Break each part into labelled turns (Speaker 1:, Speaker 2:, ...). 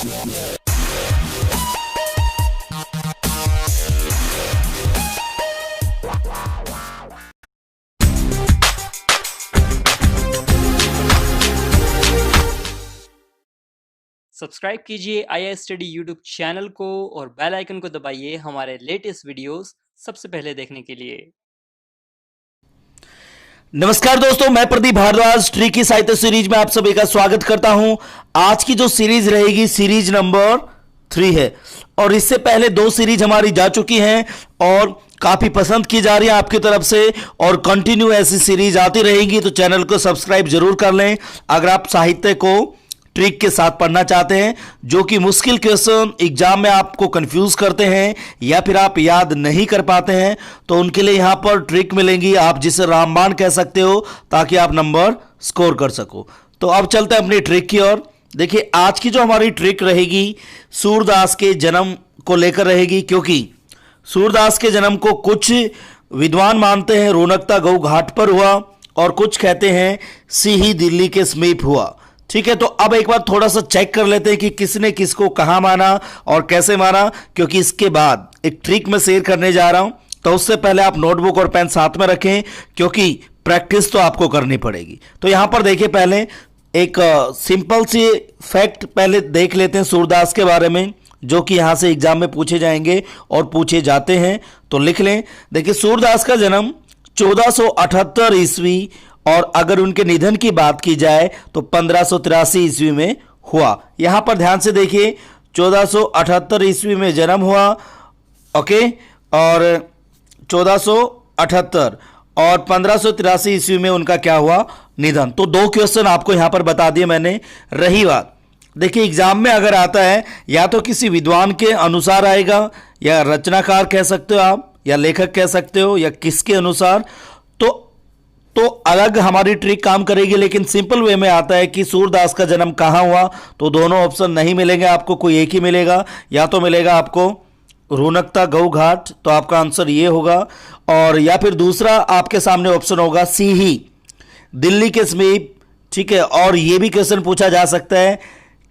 Speaker 1: Subscribe कीजिए IAS study YouTube channel को और बेल आइकन को दबाइए हमारे लेटेस्ट वीडियोस सबसे पहले देखने के लिए।
Speaker 2: नमस्कार दोस्तों, मैं प्रदीप भारद्वाज ट्रिकी साहित्य सीरीज में आप सभी का स्वागत करता हूं। आज की जो सीरीज रहेगी सीरीज नंबर 3 है और इससे पहले 2 सीरीज हमारी जा चुकी हैं और काफी पसंद की जा रही है आपकी तरफ से और कंटिन्यू ऐसी सीरीज आती रहेगी, तो चैनल को सब्सक्राइब जरूर कर लें। अगर आप साहित्य को ट्रिक के साथ पढ़ना चाहते हैं, जो कि मुश्किल क्वेश्चन एग्जाम में आपको कंफ्यूज करते हैं या फिर आप याद नहीं कर पाते हैं, तो उनके लिए यहां पर ट्रिक मिलेंगी, आप जिसे रामबाण कह सकते हो, ताकि आप नंबर स्कोर कर सको। तो अब चलते हैं अपनी ट्रिक की ओर। देखिए, आज की जो हमारी ट्रिक रहेगी सूरदास के जन्म को लेकर रहेगी, क्योंकि सूरदास के जन्म को कुछ विद्वान मानते हैं रौनकता गौ घाट पर हुआ और कुछ कहते हैं सीही दिल्ली के समीप हुआ। ठीक है, तो अब एक बार थोड़ा सा चेक कर लेते हैं कि किसने किसको कहां माना और कैसे माना, क्योंकि इसके बाद एक ट्रिक मैं शेयर करने जा रहा हूं। तो उससे पहले आप नोटबुक और पेन साथ में रखें, क्योंकि प्रैक्टिस तो आपको करनी पड़ेगी। तो यहां पर देखिए, पहले एक सिंपल सी फैक्ट पहले देख लेते हैं सूरदास के बारे में, जो कि यहां से एग्जाम में पूछे जाएंगे और पूछे जाते हैं। तो लिख लें। देखिए, सूरदास का जन्म 1478 ईस्वी और अगर उनके निधन की बात की जाए तो 1583 ईस्वी में हुआ। यहां पर ध्यान से देखिए, 1478 ईस्वी में जन्म हुआ, ओके, और 1478 और 1583 ईस्वी में उनका क्या हुआ, निधन। तो 2 क्वेश्चन आपको यहां पर बता दिए मैंने। रही बात, देखिए एग्जाम में अगर आता है या तो किसी विद्वान के अनुसार आएगा, या रचनाकार कह सकते हो आप, या लेखक कह सकते हो, या किसके अनुसार, तो अलग हमारी ट्रिक काम करेगी। लेकिन सिंपल वे में आता है कि सूरदास का जन्म कहां हुआ, तो दोनों ऑप्शन नहीं मिलेंगे आपको, कोई एक ही मिलेगा। या तो मिलेगा आपको रौनकता गौ घाट, तो आपका आंसर ये होगा, और या फिर दूसरा आपके सामने ऑप्शन होगा सीही दिल्ली के समीप। ठीक है, और ये भी क्वेश्चन पूछा जा सकता है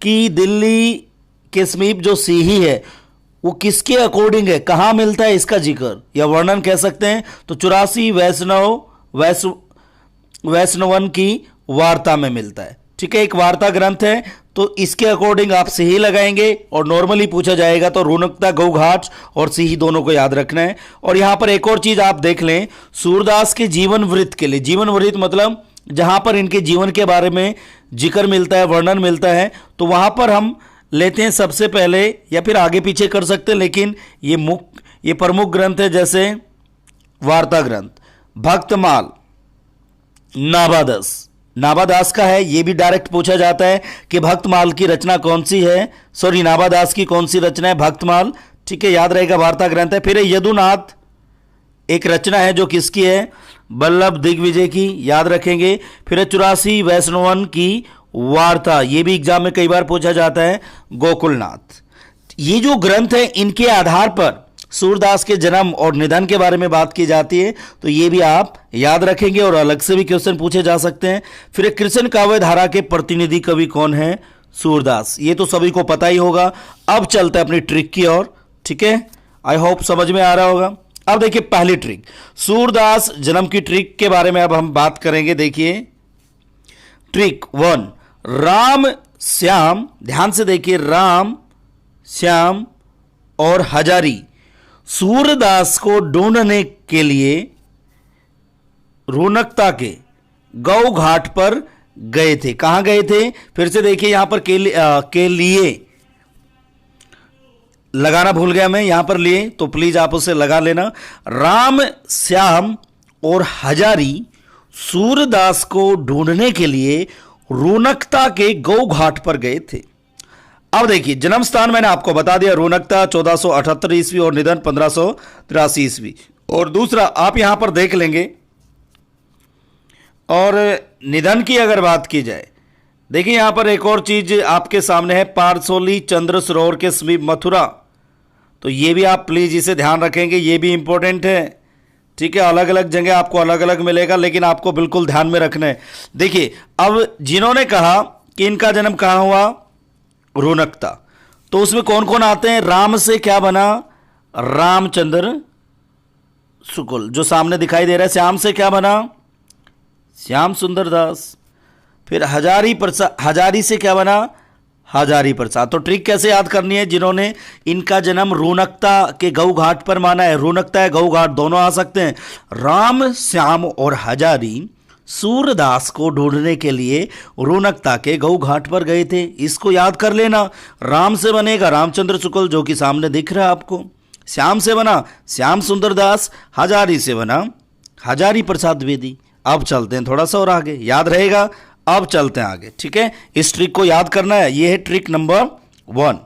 Speaker 2: कि दिल्ली के समीप जो सीही है वो किसके अकॉर्डिंग है, कहां मिलता है, इसका जिक्र या वर्णन कह सकते हैं। तो 84 वैष्णवन की वार्ता में मिलता है। ठीक है, एक वार्ता ग्रंथ है, तो इसके अकॉर्डिंग आप सीही लगाएंगे और नॉर्मली पूछा जाएगा तो रौनकता गौ घाट और सीही दोनों को याद रखना है। और यहां पर एक और चीज आप देख लें, सूरदास के जीवन वृत्त के लिए, जीवन वृत्त मतलब जहां पर इनके जीवन के बारे में जिक्र मिलता है, वर्णन मिलता है, तो वहां पर हम लेते हैं सबसे पहले, या फिर आगे पीछे कर सकते हैं, लेकिन ये प्रमुख ग्रंथ है, जैसे वार्ता ग्रंथ भक्तमाल नाभादास का है। यह भी डायरेक्ट पूछा जाता है कि भक्तमाल की रचना कौन सी है, सॉरी नाभादास की कौन सी रचना है, भक्तमाल। ठीक है, याद रहेगा, वार्ता ग्रंथ है। फिर यदुनाथ एक रचना है, जो किसकी है, बल्लभ दिग्विजय की, याद रखेंगे। फिर 84 वैष्णवन की वार्ता, यह भी एग्जाम में कई बार पूछा जाता है, गोकुलनाथ। ये जो ग्रंथ है, इनके आधार पर सूरदास के जन्म और निधन के बारे में बात की जाती है, तो ये भी आप याद रखेंगे और अलग से भी क्वेश्चन पूछे जा सकते हैं। फिर कृष्ण काव्य धारा के प्रतिनिधि कवि कौन है, सूरदास, ये तो सभी को पता ही होगा। अब चलते हैं अपनी ट्रिक की ओर। ठीक है, आई होप समझ में आ रहा होगा। अब देखिए पहली ट्रिक, सूरदास जन्म की ट्रिक के बारे में अब हम बात करेंगे। देखिए ट्रिक 1, राम श्याम, ध्यान से देखिए, राम श्याम और हजारी सूरदास को ढूंढने के लिए रौनकता के गौ घाट पर गए थे। कहां गए थे, फिर से देखिए, यहां पर के लिए लगाना भूल गया मैं, यहां पर लिए, तो प्लीज आप उसे लगा लेना। राम श्याम और हजारी सूरदास को ढूंढने के लिए रौनकता के गौ घाट पर गए थे। अब देखिए, जन्म स्थान मैंने आपको बता दिया, रौनकता 1478 ईस्वी और निधन 1583 ईस्वी। और दूसरा आप यहां पर देख लेंगे, और निधन की अगर बात की जाए, देखिए यहां पर एक और चीज आपके सामने है, पारसोली चंद्र सरोवर के समीप मथुरा, तो ये भी आप प्लीज इसे ध्यान रखेंगे, ये भी इंपॉर्टेंट है। ठीक है, अलग अलग जगह आपको अलग अलग मिलेगा, लेकिन आपको बिल्कुल ध्यान में रखना है। देखिए, अब जिन्होंने कहा कि इनका जन्म कहां हुआ, रौनकता, तो उसमें कौन कौन आते हैं? राम से क्या बना? रामचंद्र शुक्ल, जो सामने दिखाई दे रहा है। श्याम से क्या बना? श्याम सुंदर दास। फिर हजारी से क्या बना? हजारी प्रसाद। तो ट्रिक कैसे याद करनी है? जिन्होंने इनका जन्म रोनकता के गऊ घाट पर माना है, रोनकता है गऊ घाट दोनों आ सकते हैं। राम, श्याम और हजारी सूरदास को ढूंढने के लिए रोनकता के गऊ घाट पर गए थे। इसको याद कर लेना। राम से बनेगा रामचंद्र शुक्ल, जो कि सामने दिख रहा है आपको। श्याम से बना श्याम सुंदर दास। हजारी से बना हजारी प्रसाद द्विवेदी। अब चलते हैं थोड़ा सा और आगे, याद रहेगा। अब चलते हैं आगे, ठीक है। इस ट्रिक को याद करना है। यह है ट्रिक नंबर 1।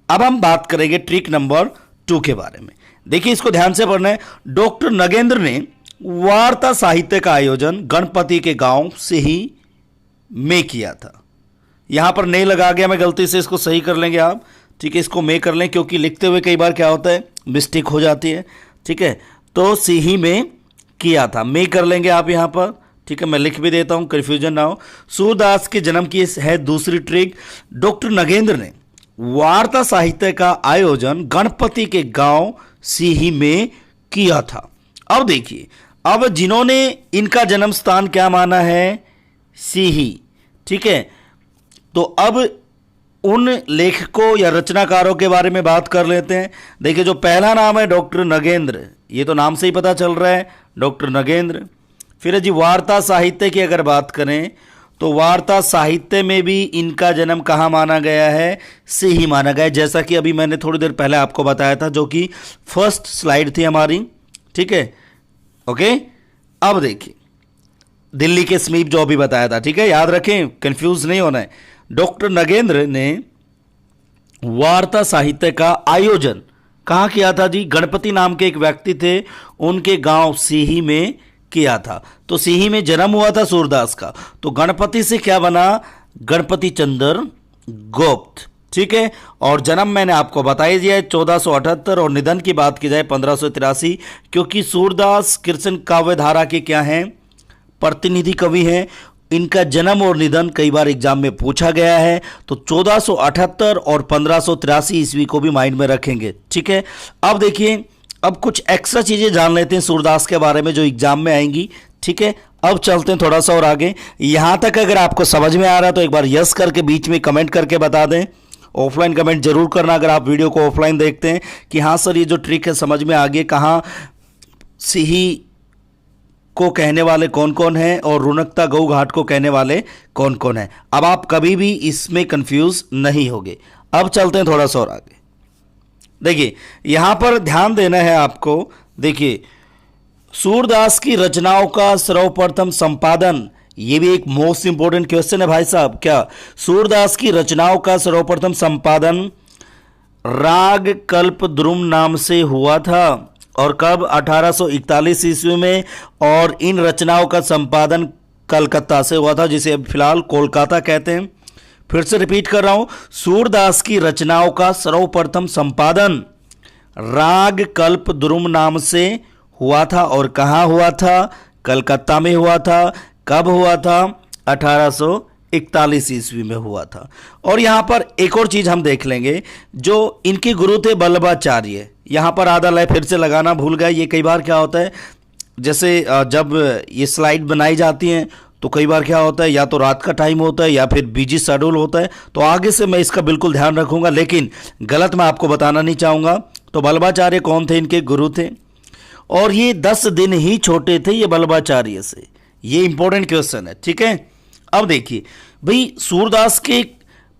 Speaker 2: अब हम बात करेंगे ट्रिक नंबर 2 के बारे में। देखिए, इसको ध्यान से पढ़ना है। डॉक्टर नगेंद्र ने वार्ता साहित्य का आयोजन गणपति के गांव से ही में किया था। यहां पर नहीं लगा गया, मैं गलती से, इसको सही कर लेंगे आप, ठीक है। इसको में कर लें, क्योंकि लिखते हुए कई बार क्या होता है, मिस्टेक हो जाती है, ठीक है। तो से ही में किया था, में कर लेंगे आप यहां पर, ठीक है। मैं लिख भी देता हूं, कंफ्यूजन ना हो। सूरदास के जन्म की है दूसरी ट्रिक। डॉक्टर नगेंद्र ने वार्ता साहित्य का आयोजन गणपति के गांव सीही में किया था। अब देखिए, अब जिन्होंने इनका जन्म स्थान क्या माना है? सीही, ठीक है। तो अब उन लेखकों या रचनाकारों के बारे में बात कर लेते हैं। देखिए, जो पहला नाम है डॉक्टर नगेंद्र, ये तो नाम से ही पता चल रहा है, डॉक्टर नगेंद्र। फिर जी वार्ता साहित्य की अगर बात करें तो वार्ता साहित्य में भी इनका जन्म कहाँ माना गया है? से ही माना गया है, जैसा कि अभी मैंने थोड़ी देर पहले आपको बताया था, जो कि फर्स्ट स्लाइड थी हमारी, ठीक है। ओके, अब देखिए दिल्ली के समीप जो अभी बताया था, ठीक है, याद रखें, कंफ्यूज नहीं होना है। डॉक्टर नगेंद्र ने वार्ता साहित्य का आयोजन कहाँ किया था जी? गणपति नाम के एक व्यक्ति थे, उनके गांव सीही में किया था। तो सीही में जन्म हुआ था सूरदास का, तो गणपति से क्या बना? गणपति चंद्र गुप्त, ठीक है। और जन्म मैंने आपको बता ही दिया है 1478, और निधन की बात की जाए 1583, क्योंकि सूरदास कृष्ण काव्यधारा के क्या हैं? प्रतिनिधि कवि हैं। इनका जन्म और निधन कई बार एग्जाम में पूछा गया है, तो 1478 और 1583 ईस्वी को भी माइंड में रखेंगे, ठीक है। अब देखिए, अब कुछ एक्स्ट्रा चीजें जान लेते हैं सूरदास के बारे में जो एग्जाम में आएंगी, ठीक है। अब चलते हैं थोड़ा सा और आगे। यहां तक अगर आपको समझ में आ रहा है तो एक बार यस करके बीच में कमेंट करके बता दें। ऑफलाइन कमेंट जरूर करना अगर आप वीडियो को ऑफलाइन देखते हैं, कि हाँ सर ये जो ट्रिक है समझ में आ गई, कहाँ सीही को कहने वाले कौन कौन हैं और रुनकता गऊ घाट को कहने वाले कौन कौन हैं। अब आप कभी भी इसमें कंफ्यूज नहीं होगे। अब चलते हैं थोड़ा सा और आगे। देखिए, यहां पर ध्यान देना है आपको। देखिए, सूरदास की रचनाओं का सर्वप्रथम संपादन, ये भी एक मोस्ट इंपोर्टेंट क्वेश्चन है भाई साहब। क्या सूरदास की रचनाओं का सर्वप्रथम संपादन राग कल्प द्रुम नाम से हुआ था, और कब? 1841 ईस्वी में। और इन रचनाओं का संपादन कलकत्ता से हुआ था, जिसे अब फिलहाल कोलकाता कहते हैं। फिर से रिपीट कर रहा हूं, सूरदास की रचनाओं का सर्वप्रथम संपादन राग कल्प द्रुम नाम से हुआ था, और कहां हुआ था? कलकत्ता में हुआ था। कब हुआ था? 1841 ईस्वी में हुआ था। और यहां पर एक और चीज हम देख लेंगे, जो इनके गुरु थे वल्लभाचार्य। यहां पर आधा लय फिर से लगाना भूल गए। ये कई बार क्या होता है, जैसे जब ये स्लाइड बनाई जाती हैं तो कई बार क्या होता है, या तो रात का टाइम होता है या फिर बिजी शेड्यूल होता है, तो आगे से मैं इसका बिल्कुल ध्यान रखूंगा, लेकिन गलत मैं आपको बताना नहीं चाहूंगा। तो वल्लभाचार्य कौन थे? इनके गुरु थे, और ये 10 दिन ही छोटे थे ये वल्लभाचार्य से। ये इंपॉर्टेंट क्वेश्चन है, ठीक है। अब देखिए भाई, सूरदास के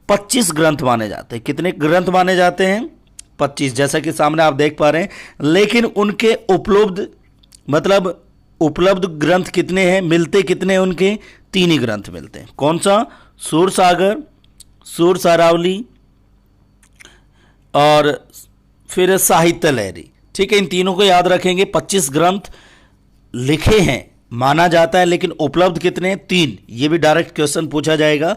Speaker 2: 25 ग्रंथ माने जाते हैं। कितने ग्रंथ माने जाते हैं? 25, जैसा कि सामने आप देख पा रहे हैं। लेकिन उनके उपलब्ध ग्रंथ कितने हैं? मिलते कितने हैं उनके? 3 ही ग्रंथ मिलते हैं। कौन सा? सूरसागर, सूर सारावली और फिर साहित्य लहरी, ठीक है। इन तीनों को याद रखेंगे। 25 ग्रंथ लिखे हैं माना जाता है, लेकिन उपलब्ध कितने हैं? 3। ये भी डायरेक्ट क्वेश्चन पूछा जाएगा।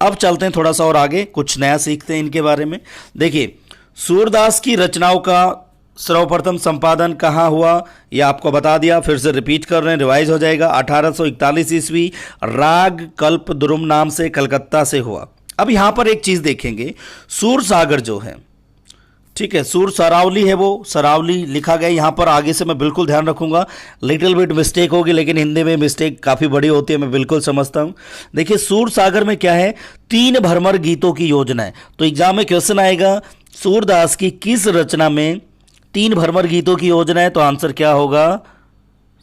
Speaker 2: अब चलते हैं थोड़ा सा और आगे, कुछ नया सीखते हैं इनके बारे में। देखिए, सूरदास की रचनाओं का सर्वप्रथम संपादन कहाँ हुआ, यह आपको बता दिया। फिर से रिपीट कर रहे हैं, रिवाइज हो जाएगा। 1841 ईस्वी राग कल्प द्रुम नाम से कलकत्ता से हुआ। अब यहां पर एक चीज देखेंगे, सूरसागर जो है, ठीक है, सूर सरावली है, वो सरावली लिखा गया यहां पर। आगे से मैं बिल्कुल ध्यान रखूंगा, लिटिल बिट मिस्टेक होगी, लेकिन हिंदी में मिस्टेक काफी बड़ी होती है, मैं बिल्कुल समझता हूं। देखिए सूर सागर में क्या है, 3 भ्रमर गीतों की योजना है। तो एग्जाम में क्वेश्चन आएगा सूरदास की किस रचना में 3 भ्रमर गीतों की योजना है, तो आंसर क्या होगा,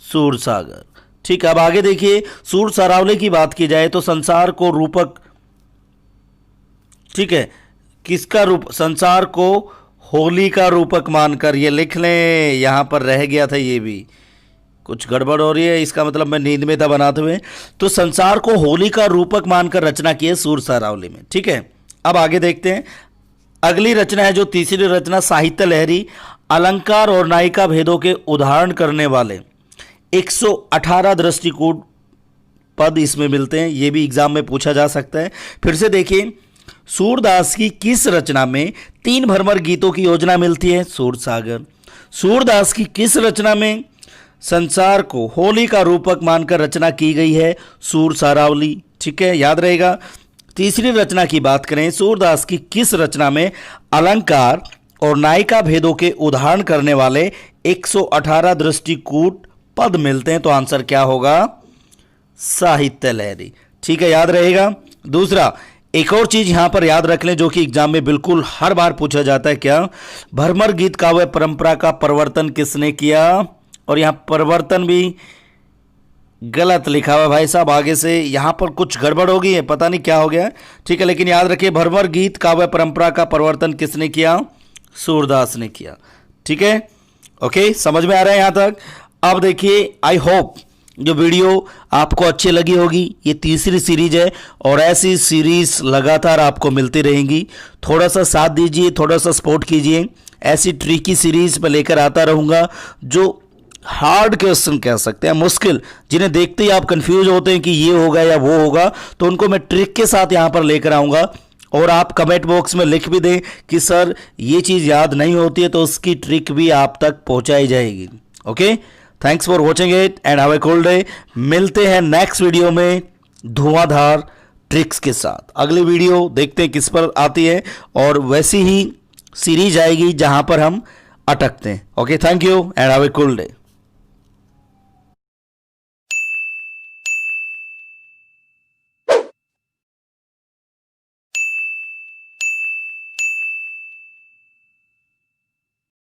Speaker 2: सूर सागर। ठीक है, अब आगे देखिए, सूर सरावली की बात की जाए तो संसार को रूपक, ठीक है, किसका रूप, संसार को होली का रूपक मानकर, ये लिख लें, यहां पर रह गया था, ये भी कुछ गड़बड़ हो रही है, इसका मतलब मैं नींद में था बनाते हुए। तो संसार को होली का रूपक मानकर रचना की है सूर सरावली में। ठीक है, अब आगे देखते हैं, अगली रचना है जो तीसरी रचना, साहित्य लहरी, अलंकार और नायिका भेदों के उदाहरण करने वाले 118 दृष्टिकूट पद इसमें मिलते हैं। ये भी एग्जाम में पूछा जा सकता है। फिर से देखिए, सूरदास की किस रचना में 3 भ्रमर गीतों की योजना मिलती है, सूरसागर। सूरदास की किस रचना में संसार को होली का रूपक मानकर रचना की गई है, सूर सरावली। ठीक है, याद रहेगा। तीसरी रचना की बात करें, सूरदास की किस रचना में अलंकार और नायिका भेदों के उदाहरण करने वाले 118 दृष्टिकूट पद मिलते हैं, तो आंसर क्या होगा, साहित्य लहरी। ठीक है, याद रहेगा। दूसरा, एक और चीज यहां पर याद रख लें जो कि एग्जाम में बिल्कुल हर बार पूछा जाता है, क्या, भ्रमर गीत काव्य परंपरा का प्रवर्तन किसने किया, और यहां परिवर्तन भी गलत लिखा हुआ है भाई साहब, आगे से यहां पर कुछ गड़बड़ हो गई है, पता नहीं क्या हो गया है। ठीक है, लेकिन याद रखिए, भ्रमर गीत काव्य परंपरा का प्रवर्तन किसने किया, सूरदास ने किया। ठीक है, ओके, समझ में आ रहा है यहां तक। अब देखिए, आई होप जो वीडियो आपको अच्छी लगी होगी। ये तीसरी सीरीज है और ऐसी सीरीज लगातार आपको मिलती रहेंगी। थोड़ा सा साथ दीजिए, थोड़ा सा सपोर्ट कीजिए। ऐसी ट्रिकी सीरीज पर लेकर आता रहूँगा जो हार्ड क्वेश्चन कह सकते हैं, मुश्किल, जिन्हें देखते ही आप कंफ्यूज होते हैं कि ये होगा या वो होगा, तो उनको मैं ट्रिक के साथ यहाँ पर लेकर आऊँगा। और आप कमेंट बॉक्स में लिख भी दें कि सर ये चीज़ याद नहीं होती है, तो उसकी ट्रिक भी आप तक पहुँचाई जाएगी। Okay, thanks for watching it and have a cool day. मिलते हैं नेक्स्ट वीडियो में धुआंधार ट्रिक्स के साथ। अगली वीडियो देखते हैं किस पर आती है, और वैसी ही सीरीज आएगी जहां पर हम अटकते हैं। Okay, thank you and have a cool day.